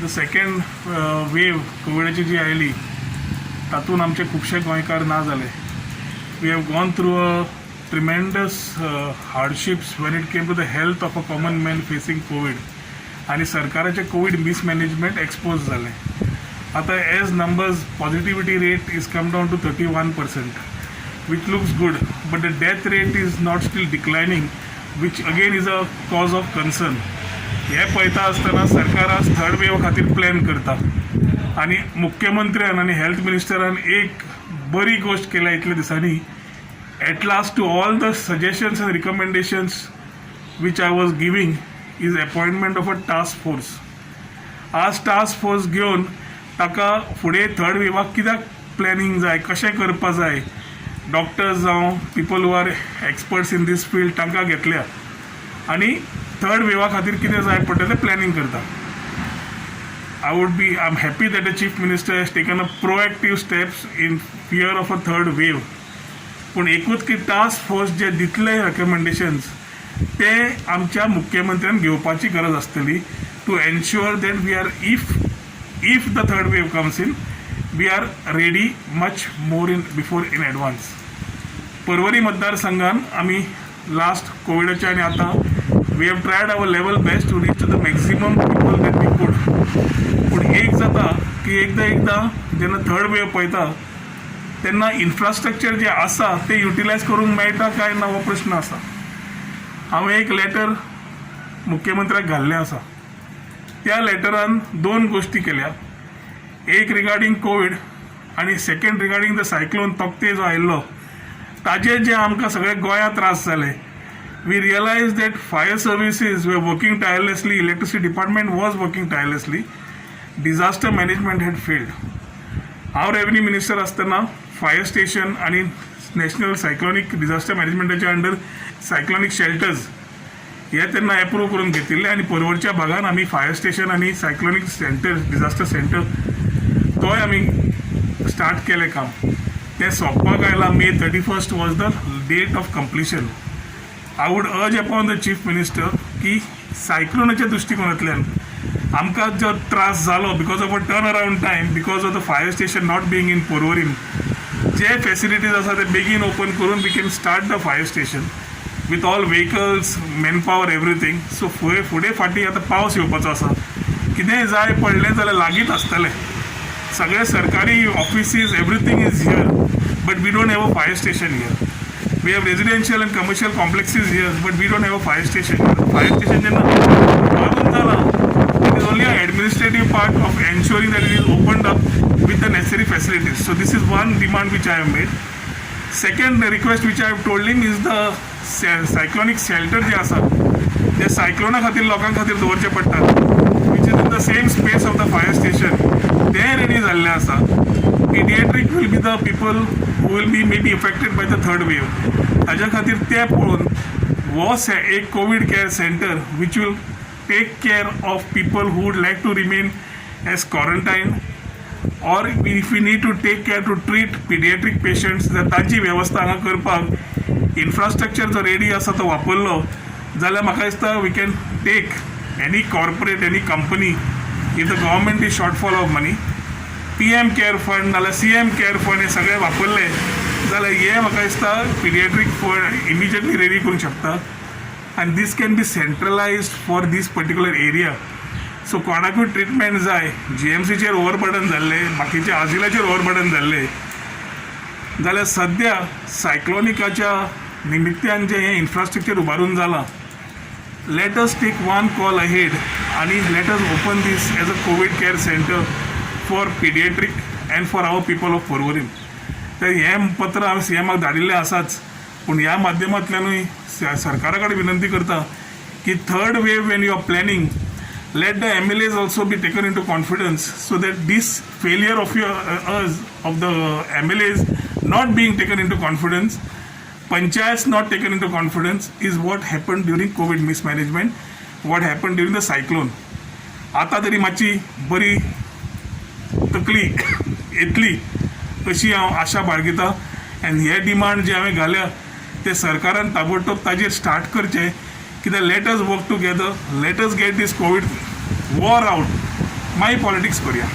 The second wave कोविडाची जी आयली तातूंत आमचे खुबशे गोंयकार ना जाले. We have gone through a tremendous hardships when it came to the health of a common man facing Covid आणि सरकाराचे कोविड मिसमॅनेजमेंट एक्सपोज जाले. आता as numbers positivity rate is come down to 31%, which looks good, but the death rate is not still declining, which again is a cause of concern. हे पळयता आसतना सरकार आज third wave खातीर plan करता आणि मुख्यमंत्र्यान आणि हेल्थ मिनिस्टरान एक बरी गोष्ट केल्या इतल्या दिसांनी. At last to all the suggestions and recommendations which I was giving is appointment of a task force. आज टास्क फोर्स घेवन ताका फुडें थर्ड वेवाक कित्याक प्लॅनिंग जाय, कशें करपा जाय, डॉक्टर्स जावं people who are experts in these field तांकां घेतल्या आनी थर्ड वेवा खातीर कितें जाय पडटा तें प्लॅनिंग करता. I am happy that the chief minister has taken a proactive steps in fear of a third wave. पूण एकूच की टास्क फोर्स जे दितले रेकमेंडेशन्स ते आमच्या मुख्यमंत्र्यान घेवपाची गरज आसतली to ensure that we are if the third wave comes in we are ready much more in advance. परवरी मतदारसंघान आम्ही लास्ट कोविडाच्या आणि आता we have tried our level best to reach to the maximum people that we could. पूण एक जाता की एकदा जेन्ना थर्ड वेव पळयता तेन्ना इन्फ्रास्ट्रक्चर जे आसा ते युटिलायज करूंक मेळटा काय ना हो प्रश्न आसा. हांवें एक लेटर मुख्यमंत्र्याक घाल्लें आसा. त्या लेटरान दोन गोष्टी केल्या. एक रिगार्डिंग कोविड आणि second regarding the cyclone Tauktae जो आयिल्लो ताजे जे आमकां सगळे गोंयांत त्रास जाले. We realise that fire services were working tirelessly, electricity department was working tirelessly, disaster management had failed. हांव रेव्हेन्यू मिनिस्टर आसतना फायर स्टेशन आणि नॅशनल सायक्लोनीक डिझास्टर मॅनेजमेंटाच्या अंडर सायक्लोनीक शेल्टर्स हे तेन्ना एप्रूव करून घेतिल्ले आणि परवरच्या भागान आमी फायर स्टेशन आणि सायक्लोनीक सेंटर डिझास्टर सेंटर तोय आमी स्टार्ट केलें काम. तें सोंपपाक आयलां. May 31st was the date of completion. I would urge upon the chief minister की सायक्लोनाच्या दृश्टिकोनांतल्यान आमकां जो त्रास जालो because of a turn around time because of the fire station not being in Porvorim, जे फेसिलिटीज आसा ते बेगीन ओपन करून we can start the fire station with all vehicles, manpower, everything. So फुडें फाटीं आतां पावस येवपाचो आसा. कितेंय जाय पडलें जाल्यार लागींच आसतलें. सगळे सरकारी offices everything is here but we don't have a fire station here. We have residential and commercial complexes here but we don't have a fire station. Fire station जेन्ना बांदून जालां it is only a administrative part of ensuring that it is opened up with the necessary facilities. So this is one demand which I have made. Second request which I have told him is the सायक्लोनीक shelter जे आसा ते सायक्लोना खातीर लोकां खातीर दवरचे पडटात which is in the same space of the fire station. ते रेडी जाल्ले आसा. Paediatric will be the people who will be may be affected by the third wave. ताज्या खातीर ते पळोवन वो एक Covid care centre which will take care of people who would like to remain as quarantine or if we need to take care to treat पिडिएट्रीक patients जर ताची वेवस्था हांगा करपाक इन्फ्रास्ट्रक्चर जो रेडी आसा तो वापरलो जाल्यार म्हाका दिसता we can take any corporate any company if the government is shortfall of money PM care fund नाल्यार CM केअर फंड हे सगळे वापरले जाल्यार हे म्हाका दिसता पिडिएट्रीक फंड इमिजिएटली रेडी करूंक शकता आनी this can be centralised for this particular area. So कोणाकूय ट्रिटमेंट जाय, GMCचेर ओवरबर्डन जाल्ले, बाकीच्या आजिलाचेर ओवरबर्डन जाल्ले जाल्यार सद्या सायक्लोनिकाच्या निमित्यान जे हें इन्फ्रास्ट्रक्चर उबारून जालां let us take one call ahead and let us open this as a COVID care center for pediatric and for our people of Porvorim. तर हें पत्र हांवें CMाक धाडिल्लें आसाच पूण ह्या माध्यमांतल्यानूय सरकारा कडेन विनंती करता की third wave when you are planning let the MLAs also be taken into confidence so that this failure of the MLAs not being taken into confidence, panchayats not taken into confidence is what happened during COVID mismanagement, what happened during the cyclone. आता तरी मातशी बरी तकली येतली अशी हांव आशा बाळगिता आनी हे डिमांड जे हांवें घाल्या ते सरकारान ताबडतोब ताजेर स्टार्ट करचें कित्याक let us work together, let us get this Covid war out मागीर पॉलिटिक्स करुया.